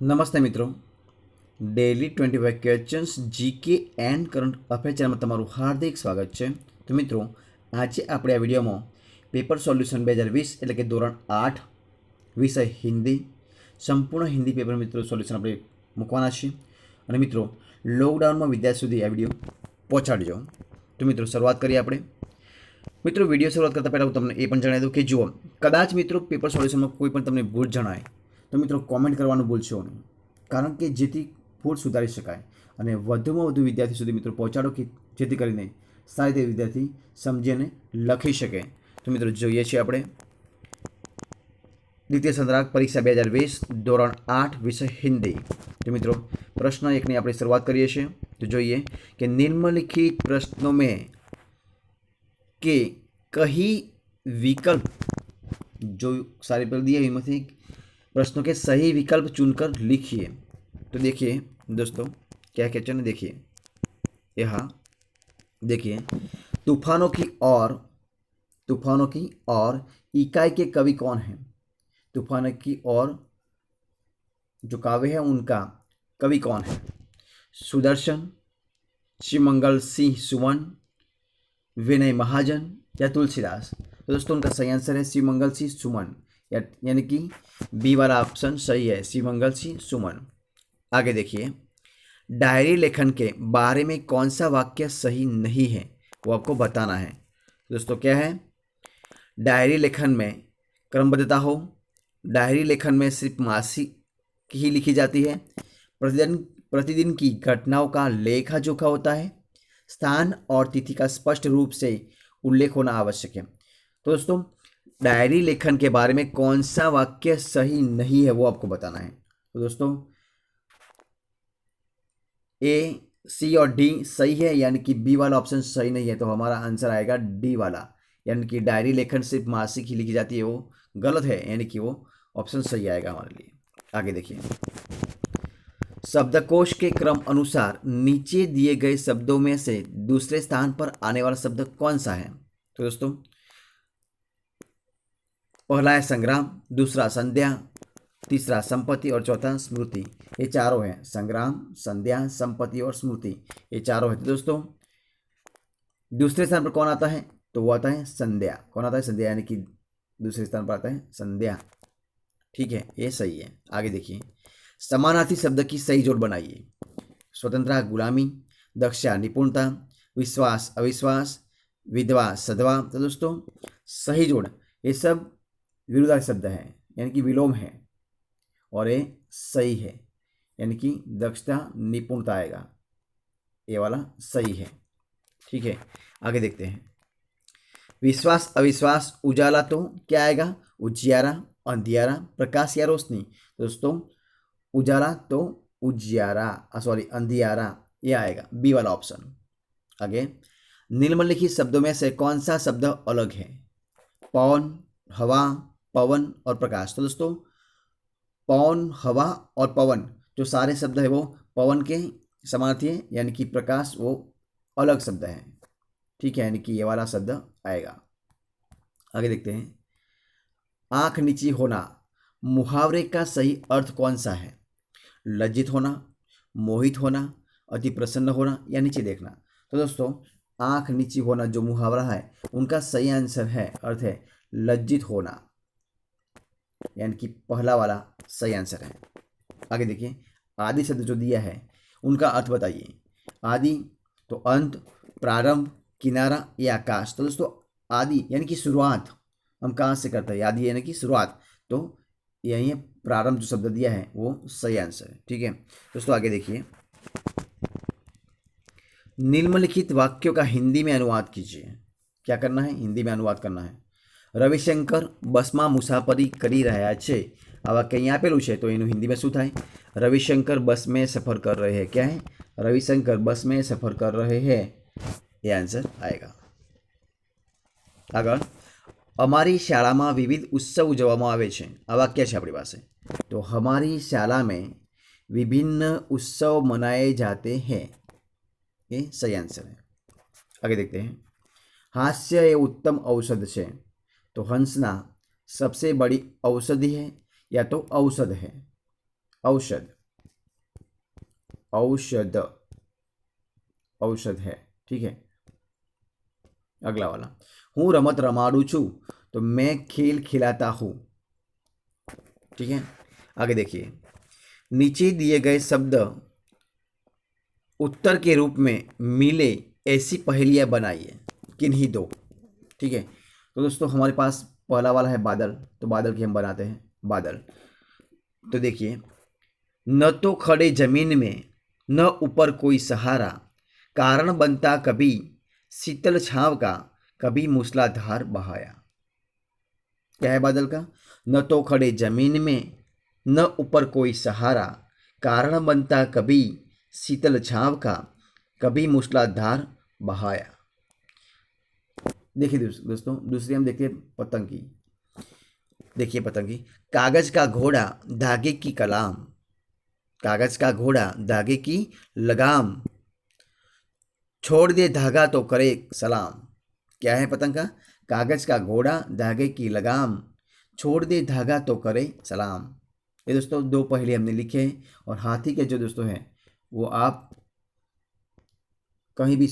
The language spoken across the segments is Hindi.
નમસ્તે મિત્રો, daily 25 questions GK end current affair ચેનલમાં તમારું હાર્દિક સ્વાગત છે. તો મિત્રો, આજે આપણે આ વિડીયોમાં પેપર સોલ્યુશન 2020 એટલે કે ધોરણ 8 વિષય હિન્દી સંપૂર્ણ હિન્દી પેપર મિત્રો સોલ્યુશન આપણે મૂકવાના છીએ. અને મિત્રો, લોકડાઉનમાં વિદ્યાર્થી સુધી આ વિડીયો પહોંચાડજો. તો મિત્રો, શરૂઆત કરીએ આપણે. મિત્રો, વિડીયો શરૂઆત કરતાં પહેલાં હું તમને એ પણ જણાવી દઉં કે જુઓ, કદાચ મિત્રો પેપર સોલ્યુશનમાં કોઈ પણ તમને ભૂલ જણાય તો મિત્રો કોમેન્ટ કરવાનું ભૂલશો નહીં, કારણ કે જેથી ભૂલ સુધારી શકાય અને વધુમાં વધુ વિદ્યાર્થી સુધી મિત્રો પહોંચાડો કે જેથી કરીને સારી રીતે વિદ્યાર્થી સમજીને લખી શકે. તો મિત્રો જોઈએ છીએ આપણે દ્વિતીય સંદ્રાગ પરીક્ષા 2020 ધોરણ 8 વિષય હિન્દી. તો મિત્રો, પ્રશ્ન 1ની આપણે શરૂઆત કરીએ છીએ. તો જોઈએ કે નિમ્નલિખિત प्रश्नों में के कई विकल्प जो सारे पर दिए इनमें से प्रश्नों के सही विकल्प चुनकर लिखिए. तो देखिए दोस्तों, क्या कहते हैं, देखिए यहाँ देखिए, तूफानों की और इकाई के कवि कौन हैं. तूफानों की और जो काव्य है उनका कवि कौन है. सुदर्शन, शिवमंगल सिंह सुमन, विनय महाजन या तुलसीदास. तो दोस्तों, उनका सही आंसर है शिवमंगल सिंह सुमन, यानी कि बी वाला ऑप्शन सही है, शिवमंगल सिंह सुमन. आगे देखिए, डायरी लेखन के बारे में कौन सा वाक्य सही नहीं है वो आपको बताना है. दोस्तों, क्या है, डायरी लेखन में क्रमबद्धता हो, डायरी लेखन में सिर्फ मासिक ही लिखी जाती है, प्रतिदिन की घटनाओं का लेखा जोखा होता है, स्थान और तिथि का स्पष्ट रूप से उल्लेख होना आवश्यक है. तो दोस्तों, डायरी लेखन के बारे में कौन सा वाक्य सही नहीं है वो आपको बताना है. तो दोस्तों, ए, सी और डी सही है, यानी कि बी वाला ऑप्शन सही नहीं है. तो हमारा आंसर आएगा डी वाला, यानी कि डायरी लेखन सिर्फ मासिक ही लिखी जाती है, वो गलत है, यानी कि वो ऑप्शन सही आएगा हमारे लिए. आगे देखिए, शब्दकोश के क्रम अनुसार नीचे दिए गए शब्दों में से दूसरे स्थान पर आने वाला शब्द कौन सा है. तो दोस्तों, पहला है संग्राम, दूसरा संध्या, तीसरा संपत्ति और चौथा स्मृति. ये चारों हैं, संग्राम, संध्या, संपत्ति और स्मृति, ये चारों है. तो दोस्तों, दूसरे स्थान पर कौन आता है, तो वो आता है संध्या. कौन आता है, संध्या, यानी कि दूसरे स्थान पर आता है संध्या. ठीक है, ये सही है. आगे देखिए, समानार्थी शब्द की सही जोड़ बनाइए. स्वतंत्रता गुलामी, दक्षा निपुणता, विश्वास अविश्वास, विधवा सधवा. तो दोस्तों, सही जोड़ ये सब विरुद्धार्थी शब्द हैं, यानी कि विलोम है, और ये सही है, यानी कि दक्षता निपुणता आएगा, ये वाला सही है. ठीक है, आगे देखते हैं. विश्वास अविश्वास, उजाला तो क्या आएगा, उजियारा, अंधियारा, प्रकाश या रोशनी. दोस्तों, उजाला तो उजियारा, सॉरी अंधियारा, ये आएगा, बी वाला ऑप्शन. आगे, निम्नलिखित शब्दों में से कौन सा शब्द अलग है. पवन, हवा, पवन और प्रकाश. तो दोस्तों, पवन, हवा और पवन जो सारे शब्द है वो पवन के समानार्थी है, यानी कि प्रकाश वो अलग शब्द है. ठीक है, यानी कि ये वाला शब्द आएगा. आगे देखते हैं, आंख नीची होना मुहावरे का सही अर्थ कौन सा है. लज्जित होना, मोहित होना, अति प्रसन्न होना या नीचे देखना. तो दोस्तों, आंख नीची होना जो मुहावरा है उनका सही आंसर है, अर्थ है लज्जित होना, यानी कि पहला वाला सही आंसर है. आगे देखिए, आदि शब्द जो दिया है उनका अर्थ बताइए. आदि तो अंत, प्रारंभ, किनारा या आकाश. तो दोस्तों, आदि यानी कि शुरुआत हम कहाँ से करते हैं, आदि यानी कि शुरुआत, तो यही है प्रारंभ जो शब्द दिया है वो सही आंसर है. ठीक है दोस्तों, आगे देखिए, निम्नलिखित वाक्यों का हिंदी में अनुवाद कीजिए. क्या करना है, हिंदी में अनुवाद करना है. रविशंकर बसમાં મુસાફરી કરી રહ્યા છે. આ વાક્ય અહીં આપેલું છે, તો એનું હિન્દીમાં શું થાય, રવિશંકર બસ में सफ़र कर रहे हैं. क्या है, रविशंकर बस में सफ़र कर रहे हैं, ये आंसर आएगा. આગળ, અમારી શાળામાં વિવિધ ઉત્સવ ઉજવવામાં આવે છે. આ વાક્ય છે આપણી પાસે, તો हमारी शाला में विभिन्न उत्सव मनाए जाते हैं, ये सही आंसर है. आगे देखते हैं, हास्य ये उत्तम औषध છે. तो हंसना सबसे बड़ी औषधि है या तो औषध है. औषध, औषध, औषध है। ठीक है, अगला वाला, हूँ रमत रमाड़ू छू, तो मैं खेल खिलाता हूँ। ठीक है, आगे देखिए, नीचे दिए गए शब्द उत्तर के रूप में मिले ऐसी पहेलियां बनाइए, किन्हीं दो। ठीक है, तो दोस्तों हमारे पास पहला वाला है बादल, तो बादल की हम बनाते हैं बादल। तो देखिए, न तो खड़े जमीन में न ऊपर कोई सहारा, कारण बनता कभी शीतल छांव का, कभी मूसलाधार बहाया। क्या है बादल का? न तो खड़े जमीन में न ऊपर कोई सहारा, कारण बनता कभी शीतल छांव का, कभी मूसलाधार बहाया। देखिए दोस्तों, दूसरी हम देखिए पतंग की। देखिए पतंग की, कागज का घोड़ा धागे की कलाम, कागज का घोड़ा धागे की लगाम, छोड़ दे धागा तो करे सलाम। क्या है पतंग का? कागज का घोड़ा धागे की लगाम, छोड़ दे धागा तो करे सलाम। ये दोस्तों दो पहेली हमने लिखे हैं, और हाथी के जो दोस्तों हैं वो आप कहीं भी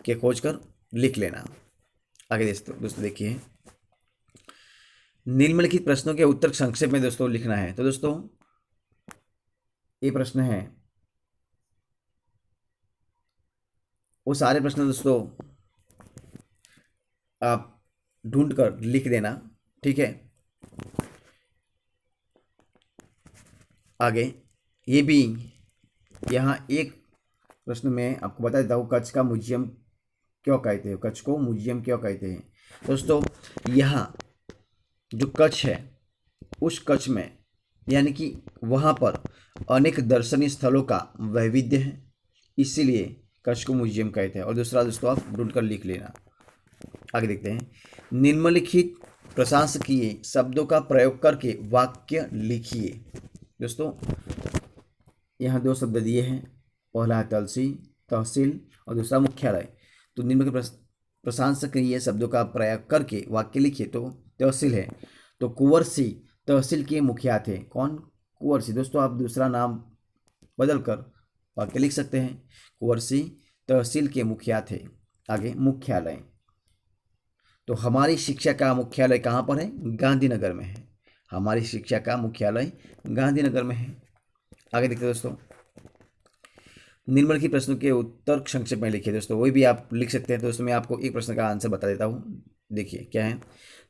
के खोज कर लिख लेना। आगे दोस्तों देखिए, निम्नलिखित प्रश्नों के उत्तर संक्षेप में दोस्तों लिखना है। तो दोस्तों ये प्रश्न है, वो सारे प्रश्न दोस्तों आप ढूंढ कर लिख देना। ठीक है, आगे ये भी, यहाँ एक प्रश्न में आपको बता देता हूँ, कच्छ का म्यूजियम क्यों कहते हैं, कच्छ को म्यूजियम क्यों कहते हैं। दोस्तों यहाँ जो कच्छ है, उस कच्छ में यानी कि वहाँ पर अनेक दर्शनीय स्थलों का वैविध्य है, इसीलिए कच्छ को म्यूजियम कहते हैं। और दूसरा दोस्तों आप ढूंढ कर लिख लेना। आगे देखते हैं, निम्नलिखित प्रशंसकीय शब्दों का प्रयोग करके वाक्य लिखिए। दोस्तों यहाँ दो शब्द दिए हैं, पहला है तहसील और दूसरा मुख्यालय। तो निम्नलिखित प्रशंसकीय शब्दों का प्रयोग करके वाक्य लिखिए। तो तहसील है, तो कुंवर सिंह तहसील के मुखिया थे। कौन? कुंवर सिंह। दोस्तों आप दूसरा नाम बदल कर वाक्य लिख सकते हैं, कुंवर सिंह तहसील के मुखिया थे। आगे मुख्यालय, तो हमारी शिक्षा का मुख्यालय कहाँ पर है? गांधीनगर में है। हमारी शिक्षा का मुख्यालय गांधीनगर में है। आगे देखते हैं दोस्तों, निम्नलिखित प्रश्नों के उत्तर संक्षेप में लिखिए। दोस्तों वही भी आप लिख सकते हैं। तो दोस्तों मैं आपको एक प्रश्न का आंसर बता देता हूँ। देखिए क्या है,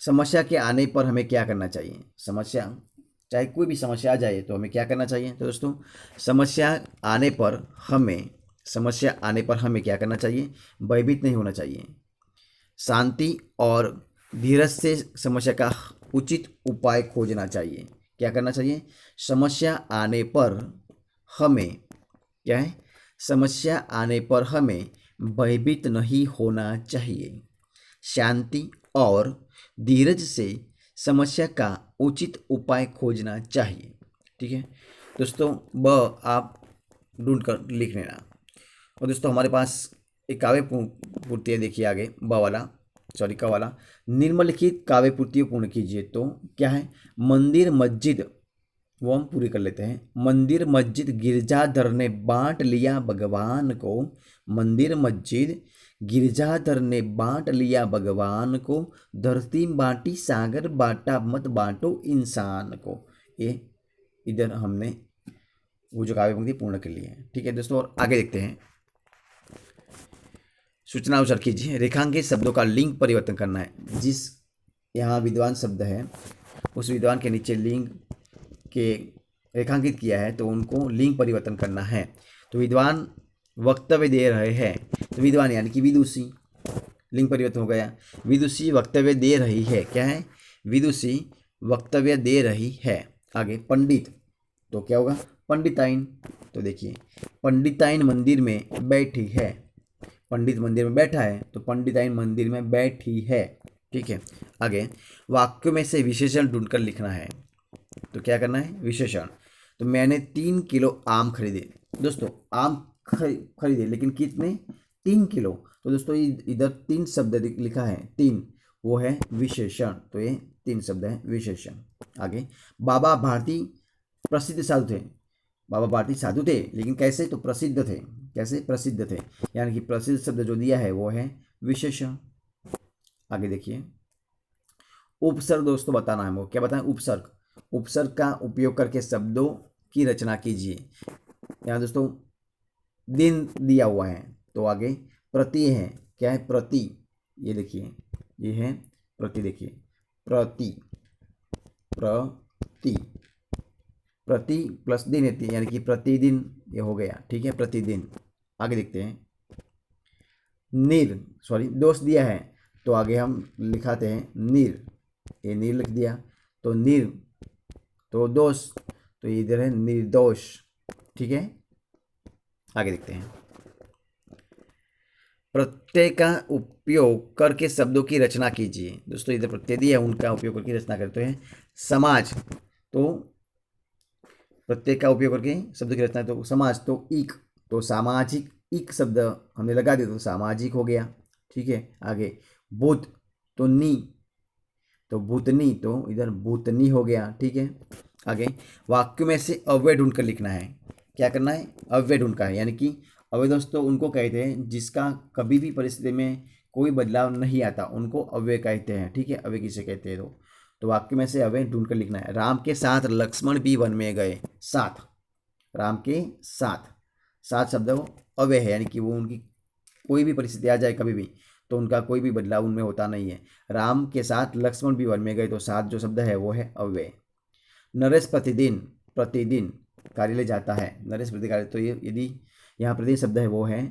समस्या के आने पर हमें क्या करना चाहिए। समस्या, चाहे कोई भी समस्या आ जाए तो हमें क्या करना चाहिए। तो दोस्तों समस्या आने पर हमें क्या करना चाहिए? भयभीत नहीं होना चाहिए, शांति और धीरज से समस्या का उचित उपाय खोजना चाहिए। क्या करना चाहिए? समस्या आने पर हमें क्या है? समस्या आने पर हमें भयभीत नहीं होना चाहिए, शांति और धीरज से समस्या का उचित उपाय खोजना चाहिए। ठीक है दोस्तों, ब आप ढूंढ कर लिख लेना। और दोस्तों हमारे पास एक काव्य पूर्ति है। देखिए आगे ब वाला, सॉरी क वाला, निम्नलिखित काव्य पूर्तियों पूर्ण कीजिए। तो क्या है? मंदिर मस्जिद, वो हम पूरी कर लेते हैं। मंदिर मस्जिद गिरजाधर ने बांट लिया भगवान को, मंदिर मस्जिद गिरजाधर ने बांट लिया भगवान को, धरती बांटी सागर बांटा मत बांटो इंसान को। ये इधर हमने वो जो काव्य पंक्ति पूर्ण कर ली है। ठीक है दोस्तों, और आगे देखते हैं, सूचना अनुसार कीजिए। रेखांकित शब्दों का लिंग परिवर्तन करना है। जिस यहाँ विद्वान शब्द है उस विद्वान के नीचे लिंग के रेखांकित किया है, तो उनको लिंग परिवर्तन करना है। तो विद्वान वक्तव्य दे रहे हैं, तो विद्वान यानी कि विदुषी, लिंग परिवर्तन हो गया। विदुषी वक्तव्य दे रही है। क्या है? विदुषी वक्तव्य दे रही है। आगे पंडित, तो क्या होगा? पंडिताइन। तो देखिए पंडिताइन मंदिर में बैठी है, पंडित मंदिर में बैठा है, तो पंडिताइन मंदिर में बैठी है। ठीक है, आगे वाक्यों में से विशेषण ढूंढकर लिखना है। तो क्या करना है? विशेषण। तो मैंने 3 किलो आम खरीदे। दोस्तों आम खरीदे, लेकिन कितने? 3 किलो। तो दोस्तों इधर 3 शब्द लिखा है, 3, वो है विशेषण। तो ये 3 शब्द है विशेषण। आगे बाबा भारती प्रसिद्ध साधु थे। बाबा भारती साधु थे, लेकिन कैसे? तो प्रसिद्ध थे। कैसे? प्रसिद्ध थे। यानी कि प्रसिद्ध शब्द जो दिया है वो है विशेषण। आगे देखिए, उपसर्ग दोस्तों बताना है हमको। क्या बताएं? उपसर्ग। उपसर्ग का उपयोग करके शब्दों की रचना कीजिए। यहाँ दोस्तों दिन दिया हुआ है, तो आगे प्रति है। क्या है? प्रति। ये देखिए, ये है प्रति। देखिए, प्रति, प्रति, प्रति प्लस दिन है, यानी कि प्रतिदिन, ये हो गया। ठीक है, प्रतिदिन। आगे देखते हैं, दोष दिया है, तो आगे हम लिखाते हैं निर। ये निर लिख दिया, तो निर, तो दोष, तो इधर है निर्दोष। ठीक है, आगे देखते हैं, प्रत्यय का उपयोग करके शब्दों की रचना कीजिए। दोस्तों इधर प्रत्यय दिया है, उनका उपयोग करके रचना करते हैं। समाज, तो प्रत्यय का उपयोग करके शब्दों की रचना, तो समाज, तो इक, तो सामाजिक, इक शब्द हमने लगा दिया तो सामाजिक हो गया। ठीक है, आगे भूत, तो नी, तो भूतनी, तो इधर भूतनी हो गया। ठीक है, आगे वाक्य में से अव्यय ढूंढकर लिखना है। क्या करना है? अव्यय ढूंढना है। यानी कि अव्यय दोस्तों उनको कहते हैं जिसका कभी भी परिस्थिति में कोई बदलाव नहीं आता, उनको अव्यय कहते हैं। ठीक है, अव्यय किसे कहते हैं? तो वाक्य में से अव्यय ढूंढकर लिखना है। राम के साथ लक्ष्मण भी वन में गए। साथ, राम के साथ, साथ शब्द वो अव्यय है, यानी कि वो उनकी कोई भी परिस्थिति आ जाए कभी भी, तो उनका कोई भी बदलाव उनमें होता नहीं है। राम के साथ लक्ष्मण भी वन में गए, तो साथ जो शब्द है वो है अव्यय। नरेश प्रतिदिन, प्रतिदिन कार्यालय जाता है। नरेश प्रति कार्यालय, तो ये यदि यहाँ प्रतिदिन शब्द है वो है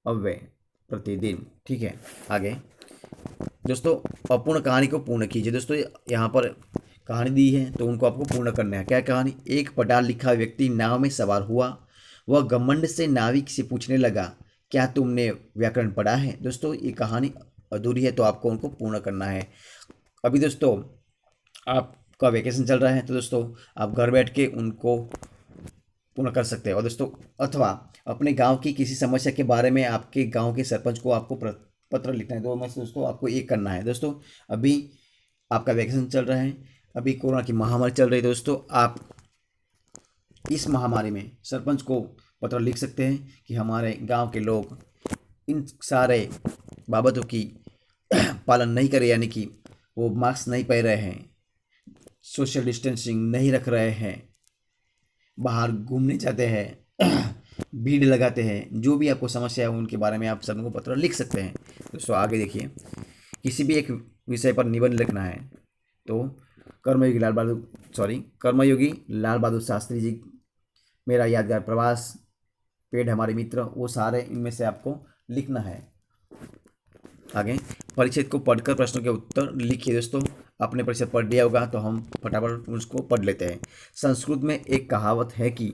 अव्यय, प्रतिदिन। ठीक है, आगे दोस्तों अपूर्ण कहानी को पूर्ण कीजिए। दोस्तों यहाँ पर कहानी दी है, तो उनको आपको पूर्ण करना है। क्या कहानी? एक पढ़ा लिखा व्यक्ति नाव में सवार हुआ। वह घमंड से नाविक से पूछने लगा, क्या तुमने व्याकरण पढ़ा है? दोस्तों ये कहानी अधूरी है, तो आपको उनको पूर्ण करना है। अभी दोस्तों आपका वेकेशन चल रहा है, तो दोस्तों आप घर बैठ के उनको पूर्ण कर सकते हैं। और दोस्तों अथवा अपने गांव की किसी समस्या के बारे में आपके गांव के सरपंच को आपको पत्र लिखना है। तो मैं दोस्तों आपको ये करना है। दोस्तों अभी आपका वैकेशन चल रहा है, अभी कोरोना की महामारी चल रही है। दोस्तों आप इस महामारी में सरपंच को पत्र लिख सकते हैं कि हमारे गांव के लोग इन सारे बाबतों की पालन नहीं करे, यानी कि वो मास्क नहीं पहन रहे हैं, सोशल डिस्टेंसिंग नहीं रख रहे हैं, बाहर घूमने जाते हैं, भीड़ लगाते हैं। जो भी आपको समस्या है उनके बारे में आप सबको पत्र लिख सकते हैं। दोस्तों आगे देखिए, किसी भी एक विषय पर निबंध लिखना है, तो कर्मयोगी लाल बहादुर शास्त्री जी, मेरा यादगार प्रवास, पेड़ हमारे मित्र, वो सारे इनमें से आपको लिखना है। आगे परिच्छेद को पढ़कर प्रश्नों के उत्तर लिखिए। दोस्तों आपने परिच्छेद पढ़ लिया होगा, तो हम फटाफट उसको पढ़ लेते हैं। संस्कृत में एक कहावत है कि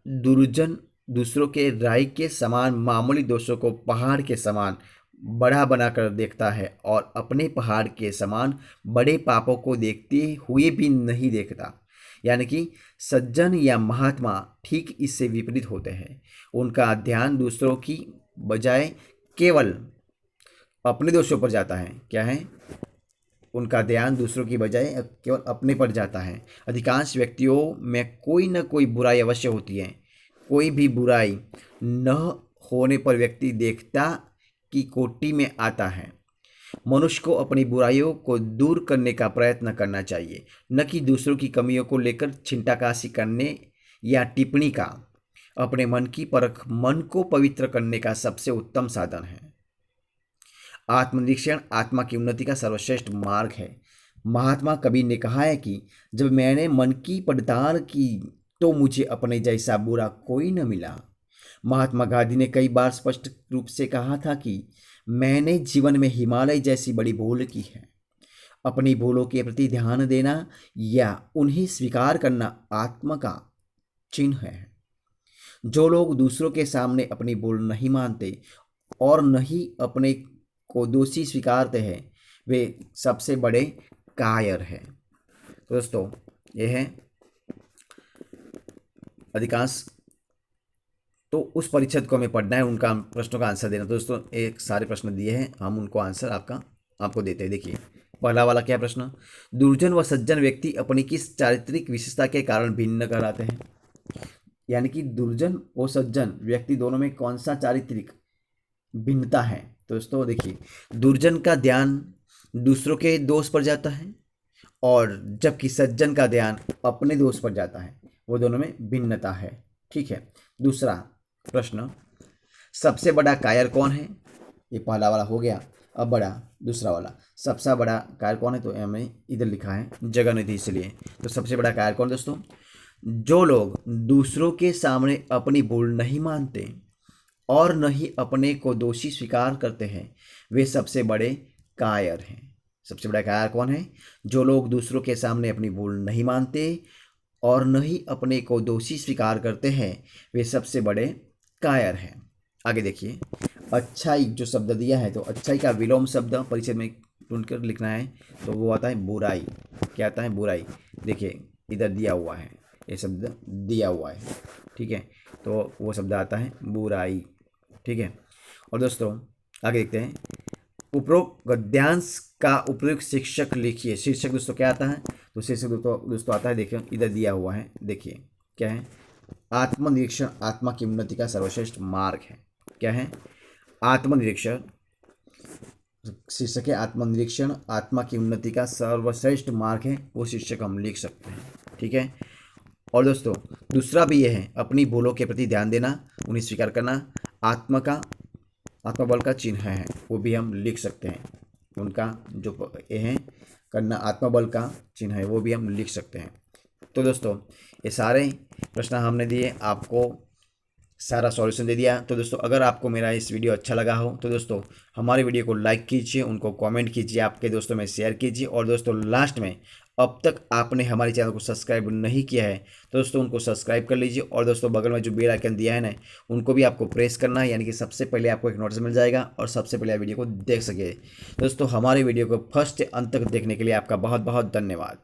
दुर्जन दूसरों के राई के समान मामूली दोषों को पहाड़ के समान बड़ा बनाकर देखता है, और अपने पहाड़ के समान बड़े पापों को देखते हुए भी नहीं देखता। यानी कि सज्जन या महात्मा ठीक इससे विपरीत होते हैं। उनका ध्यान दूसरों की बजाय केवल अपने दोषों पर जाता है। क्या है? उनका ध्यान दूसरों की बजाय केवल अपने पर जाता है। अधिकांश व्यक्तियों में कोई न कोई बुराई अवश्य होती है। कोई भी बुराई न होने पर व्यक्ति देखता की कोटि में आता है। मनुष्य को अपनी बुराइयों को दूर करने का प्रयत्न करना चाहिए, न कि दूसरों की कमियों को लेकर छिंटाकाशी करने या टिप्पणी का। अपने मन की परख मन को पवित्र करने का सबसे उत्तम साधन है। आत्मनिरीक्षण आत्मा की उन्नति का सर्वश्रेष्ठ मार्ग है। महात्मा कबीर ने कहा है कि जब मैंने मन की पड़ताल की तो मुझे अपने जैसा बुरा कोई न मिला। महात्मा गांधी ने कई बार स्पष्ट रूप से कहा था कि मैंने जीवन में हिमालय जैसी बड़ी भूल की है। अपनी भूलों के प्रति ध्यान देना या उन्हें स्वीकार करना आत्मा का चिन्ह है। जो लोग दूसरों के सामने अपनी भूल नहीं मानते और नहीं अपने को दोषी स्वीकारते हैं, वे सबसे बड़े कायर हैं। तो दोस्तों ये है अधिकांश, तो उस परिच्छेद को हमें पढ़ना है, उनका प्रश्नों का आंसर देना। तो दोस्तों एक सारे प्रश्न दिए हैं, हम उनको आंसर आपको देते हैं। देखिए पहला वाला क्या प्रश्न, दुर्जन व सज्जन व्यक्ति अपनी किस चारित्रिक विशेषता के कारण भिन्न कहलाते हैं। यानी कि दुर्जन और सज्जन व्यक्ति दोनों में कौन सा चारित्रिक भिन्नता है। तो दोस्तों देखिए, दुर्जन का ध्यान दूसरों के दोष पर जाता है और जबकि सज्जन का ध्यान अपने दोष पर जाता है, वो दोनों में भिन्नता है। ठीक है। दूसरा प्रश्न, सबसे बड़ा कायर कौन है। ये पहला वाला हो गया। अब दूसरा वाला, सबसे बड़ा कायर कौन है, तो हमने इधर लिखा है जगन्निधि, इसलिए तो सबसे बड़ा कायर कौन दोस्तों, जो लोग दूसरों के सामने अपनी भूल नहीं मानते और न ही अपने को दोषी स्वीकार करते हैं, वे सबसे बड़े कायर हैं। सबसे बड़ा कायर कौन है, जो लोग दूसरों के सामने अपनी भूल नहीं मानते और न ही अपने को दोषी स्वीकार करते हैं, वे सबसे बड़े कायर हैं। आगे देखिए, अच्छाई जो शब्द दिया है, तो अच्छाई का विलोम शब्द परिचय में ढूंढकर लिखना है, तो वो आता है बुराई। क्या आता है, बुराई। देखिए इधर दिया हुआ है, ये शब्द दिया हुआ है। ठीक है, तो वो शब्द आता है बुराई। ठीक है। और दोस्तों आगे देखते हैं, उपरोक्त गद्यांश का उपयुक्त शीर्षक लिखिए। शीर्षक दोस्तों क्या आता है, तो शीर्षक दोस्तों आता है, देखिए इधर दिया हुआ है, देखिए क्या है, आत्मनिरीक्षण आत्मा की उन्नति का सर्वश्रेष्ठ मार्ग है। क्या है, आत्मनिरीक्षण, शीर्षक है आत्मनिरीक्षण आत्मा की उन्नति का सर्वश्रेष्ठ मार्ग है, वो शीर्षक हम लिख सकते हैं। ठीक है। और दोस्तों दूसरा भी ये है, अपनी भूलों के प्रति ध्यान देना, उन्हें स्वीकार करना आत्मबल का चिन्ह है, वो भी हम लिख सकते हैं। उनका जो ये है करना आत्मबल का चिन्ह है, वो भी हम लिख सकते हैं। तो दोस्तों ये सारे प्रश्न हमने दिए, आपको सारा सॉल्यूशन दे दिया। तो दोस्तों अगर आपको मेरा इस वीडियो अच्छा लगा हो तो दोस्तों हमारे वीडियो को लाइक कीजिए, उनको कमेंट कीजिए, आपके दोस्तों में शेयर कीजिए। और दोस्तों लास्ट में, अब तक आपने हमारे चैनल को सब्सक्राइब नहीं किया है तो दोस्तों उनको सब्सक्राइब कर लीजिए। और दोस्तों बगल में जो बेल आइकन दिया है ना, उनको भी आपको प्रेस करना है, यानी कि सबसे पहले आपको एक नोटिस मिल जाएगा और सबसे पहले आप वीडियो को देख सके। दोस्तों हमारे वीडियो को फर्स्ट अंत तक देखने के लिए आपका बहुत बहुत धन्यवाद।